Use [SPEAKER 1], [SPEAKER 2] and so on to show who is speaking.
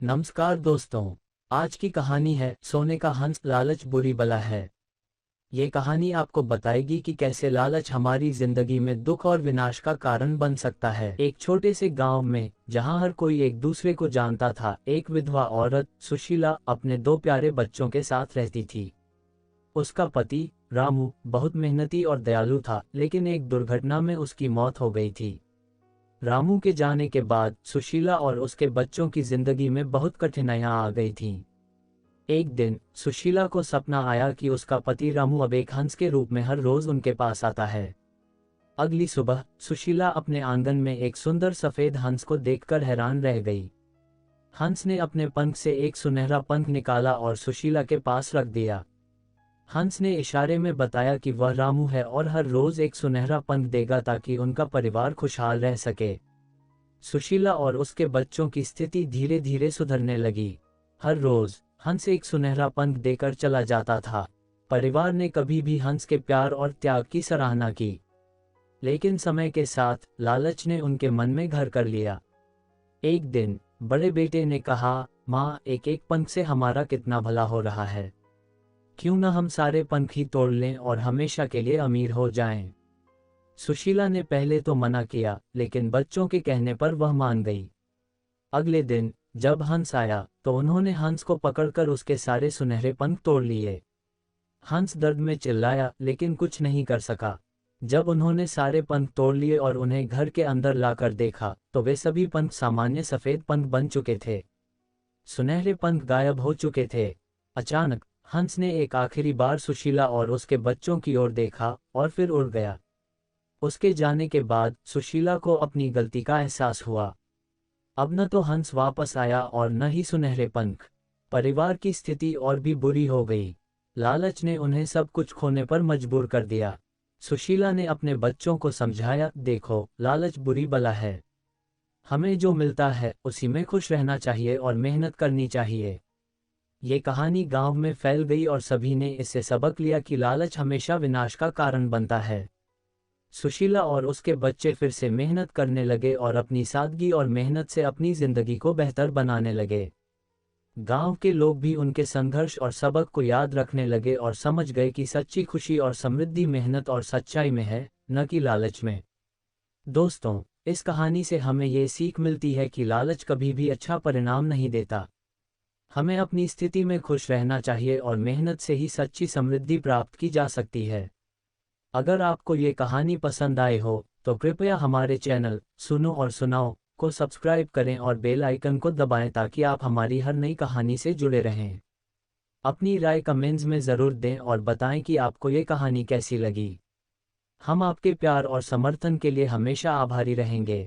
[SPEAKER 1] नमस्कार दोस्तों। आज की कहानी है सोने का हंस लालच बुरी बला है। ये कहानी आपको बताएगी कि कैसे लालच हमारी जिंदगी में दुख और विनाश का कारण बन सकता है। एक छोटे से गांव में जहां हर कोई एक दूसरे को जानता था, एक विधवा औरत सुशीला अपने दो प्यारे बच्चों के साथ रहती थी। उसका पति रामू बहुत मेहनती और दयालु था, लेकिन एक दुर्घटना में उसकी मौत हो गई थी। रामू के जाने के बाद सुशीला और उसके बच्चों की जिंदगी में बहुत कठिनाइयां आ गई थीं। एक दिन सुशीला को सपना आया कि उसका पति रामू अब एक हंस के रूप में हर रोज उनके पास आता है। अगली सुबह सुशीला अपने आंगन में एक सुंदर सफेद हंस को देखकर हैरान रह गई। हंस ने अपने पंख से एक सुनहरा पंख निकाला और सुशीला के पास रख दिया। हंस ने इशारे में बताया कि वह रामू है और हर रोज एक सुनहरा पंख देगा ताकि उनका परिवार खुशहाल रह सके। सुशीला और उसके बच्चों की स्थिति धीरे धीरे सुधरने लगी। हर रोज हंस एक सुनहरा पंख देकर चला जाता था। परिवार ने कभी भी हंस के प्यार और त्याग की सराहना की, लेकिन समय के साथ लालच ने उनके मन में घर कर लिया। एक दिन बड़े बेटे ने कहा, माँ, एक एक पंख से हमारा कितना भला हो रहा है, क्यों न हम सारे पंख ही तोड़ लें और हमेशा के लिए अमीर हो जाएं। सुशीला ने पहले तो मना किया, लेकिन बच्चों के कहने पर वह मान गई। अगले दिन जब हंस आया तो उन्होंने हंस को पकड़कर उसके सारे सुनहरे पंख तोड़ लिए। हंस दर्द में चिल्लाया, लेकिन कुछ नहीं कर सका। जब उन्होंने सारे पंख तोड़ लिए और उन्हें घर के अंदर लाकर देखा तो वे सभी पंख सामान्य सफेद पंख बन चुके थे। सुनहरे पंख गायब हो चुके थे। अचानक हंस ने एक आखिरी बार सुशीला और उसके बच्चों की ओर देखा और फिर उड़ गया। उसके जाने के बाद सुशीला को अपनी गलती का एहसास हुआ। अब न तो हंस वापस आया और न ही सुनहरे पंख। परिवार की स्थिति और भी बुरी हो गई। लालच ने उन्हें सब कुछ खोने पर मजबूर कर दिया। सुशीला ने अपने बच्चों को समझाया, देखो, लालच बुरी बला है। हमें जो मिलता है उसी में खुश रहना चाहिए और मेहनत करनी चाहिए। ये कहानी गांव में फैल गई और सभी ने इससे सबक लिया कि लालच हमेशा विनाश का कारण बनता है। सुशीला और उसके बच्चे फिर से मेहनत करने लगे और अपनी सादगी और मेहनत से अपनी जिंदगी को बेहतर बनाने लगे। गांव के लोग भी उनके संघर्ष और सबक को याद रखने लगे और समझ गए कि सच्ची खुशी और समृद्धि मेहनत और सच्चाई में है, न कि लालच में। दोस्तों, इस कहानी से हमें ये सीख मिलती है कि लालच कभी भी अच्छा परिणाम नहीं देता। हमें अपनी स्थिति में खुश रहना चाहिए और मेहनत से ही सच्ची समृद्धि प्राप्त की जा सकती है। अगर आपको ये कहानी पसंद आए हो तो कृपया हमारे चैनल सुनो और सुनाओ को सब्सक्राइब करें और बेल आइकन को दबाएं ताकि आप हमारी हर नई कहानी से जुड़े रहें। अपनी राय कमेंट्स में ज़रूर दें और बताएं कि आपको ये कहानी कैसी लगी। हम आपके प्यार और समर्थन के लिए हमेशा आभारी रहेंगे।